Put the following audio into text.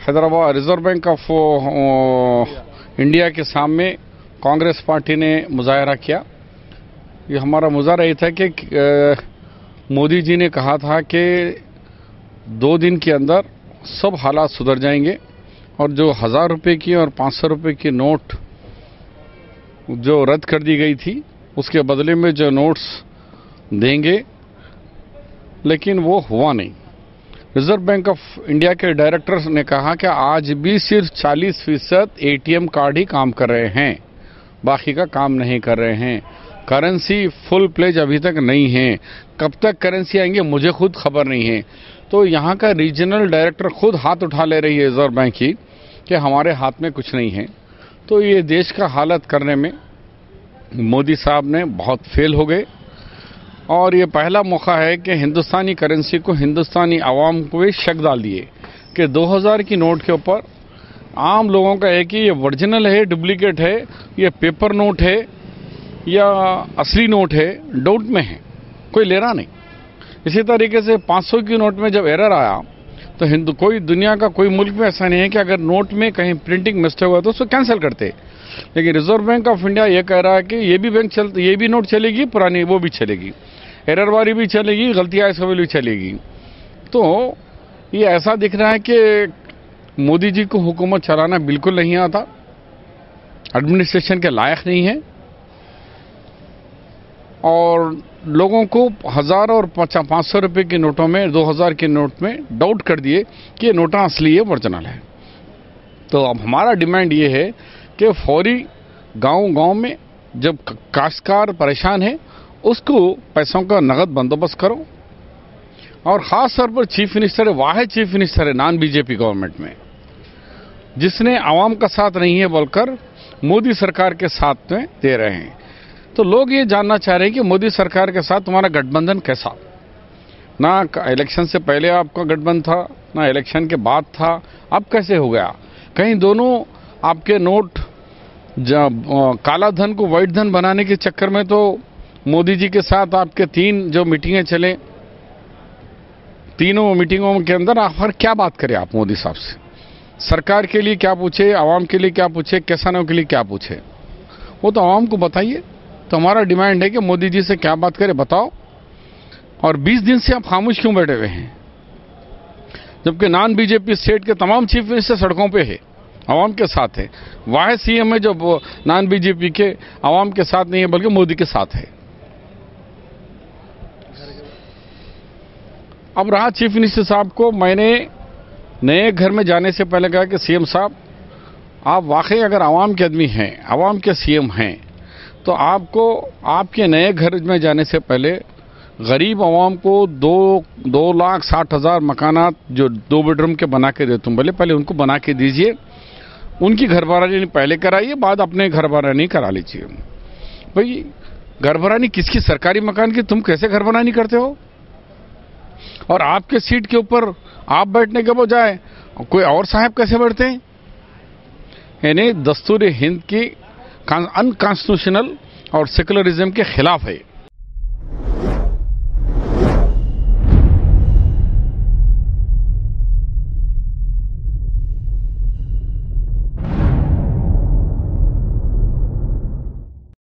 Hyderabad reserve bank of India के सामने Congress party ने मुजाहरा किया। ये हमारा मुजाहरा ये था कि मोदी जी ने कहा था कि 2 दिन के अंदर सब हालात सुधर जाएंगे और जो 1000 रुपये की और 500 रुपये की नोट जो रद्द कर दी गई थी उसके बदले में जो नोट्स देंगे, लेकिन वो हुआ नहीं। रिजर्व बैंक ऑफ इंडिया के डायरेक्टर ने कहा कि आज भी सिर्फ 40% एटीएम कार्ड ही काम कर रहे हैं, बाकी का काम नहीं कर रहे हैं। करेंसी फुल प्लेज अभी तक नहीं है। कब तक करेंसी आएंगे मुझे खुद खबर नहीं है। तो यहाँ का रीजनल डायरेक्टर खुद हाथ उठा ले रही है रिजर्व बैंक की कि हमारे हाथ में कुछ नहीं है। तो ये देश का हालत करने में मोदी साहब ने बहुत फेल हो गए और ये पहला मौका है कि हिंदुस्तानी करेंसी को हिंदुस्तानी आवाम को भी शक डाल दिए कि 2000 की नोट के ऊपर आम लोगों का है कि ये ओरिजिनल है, डुप्लीकेट है, ये पेपर नोट है या असली नोट है, डाउट में है, कोई ले रहा नहीं। इसी तरीके से 500 की नोट में जब एरर आया तो कोई दुनिया का कोई मुल्क में ऐसा नहीं है कि अगर नोट में कहीं प्रिंटिंग मिस्टेक हुआ तो उसको कैंसिल करते। लेकिन रिजर्व बैंक ऑफ इंडिया ये कह रहा है कि ये भी नोट चलेगी, पुरानी वो भी चलेगी, एरर वाली भी चलेगी, गलतियां ऐसा भी चलेगी। तो ये ऐसा दिख रहा है कि मोदी जी को हुकूमत चलाना बिल्कुल नहीं आता, एडमिनिस्ट्रेशन के लायक नहीं है और लोगों को 1000 और 500 रुपए की नोटों में 2000 के नोट में डाउट कर दिए कि ये नोटा असली है, ओरिजिनल है। तो अब हमारा डिमांड ये है कि फौरी गांव में जब काश्तकार परेशान है उसको पैसों का नगद बंदोबस्त करो और खास तौर पर चीफ मिनिस्टर वाहिद चीफ मिनिस्टर है नॉन बीजेपी गवर्नमेंट में जिसने आवाम का साथ नहीं है बोलकर मोदी सरकार के साथ में दे रहे हैं। तो लोग ये जानना चाह रहे हैं कि मोदी सरकार के साथ तुम्हारा गठबंधन कैसा, ना इलेक्शन से पहले आपका गठबंधन था ना इलेक्शन के बाद था, अब कैसे हो गया? कहीं दोनों आपके नोट काला धन को व्हाइट धन बनाने के चक्कर में तो मोदी जी के साथ आपके 3 जो मीटिंगें चले, तीनों मीटिंगों के अंदर आखिर क्या बात करें आप मोदी साहब से? सरकार के लिए क्या पूछे, आवाम के लिए क्या पूछे, किसानों के लिए क्या पूछे, वो तो आवाम को बताइए। तो हमारा डिमांड है कि मोदी जी से क्या बात करें बताओ। और 20 दिन से आप खामोश क्यों बैठे हुए हैं जबकि नॉन बीजेपी स्टेट के तमाम चीफ मिनिस्टर सड़कों पे है, आवाम के साथ है। वाहिद सीएम है जो नॉन बीजेपी के आवाम के साथ नहीं है बल्कि मोदी के साथ है। अब रहा चीफ मिनिस्टर साहब को, मैंने नए घर में जाने से पहले कहा कि सीएम साहब आप वाकई अगर आवाम के आदमी हैं, आवाम के सीएम हैं, तो आपको आपके नए घर में जाने से पहले गरीब आवाम को 2,60,000 मकानात जो 2 बेडरूम के बना के देता हूं, पहले उनको बना के दीजिए, उनकी घरबरानी पहले कराइए, बाद अपने घरबरानी करा लीजिए। भाई घरबरानी किसकी? सरकारी मकान की। तुम कैसे घरबरानी करते हो? और आपके सीट के ऊपर आप बैठने के बजाय कोई और साहब कैसे बैठते हैं? यानी दस्तूर हिंद की अनकॉन्स्टिट्यूशनल और सेकुलरिज्म के खिलाफ है।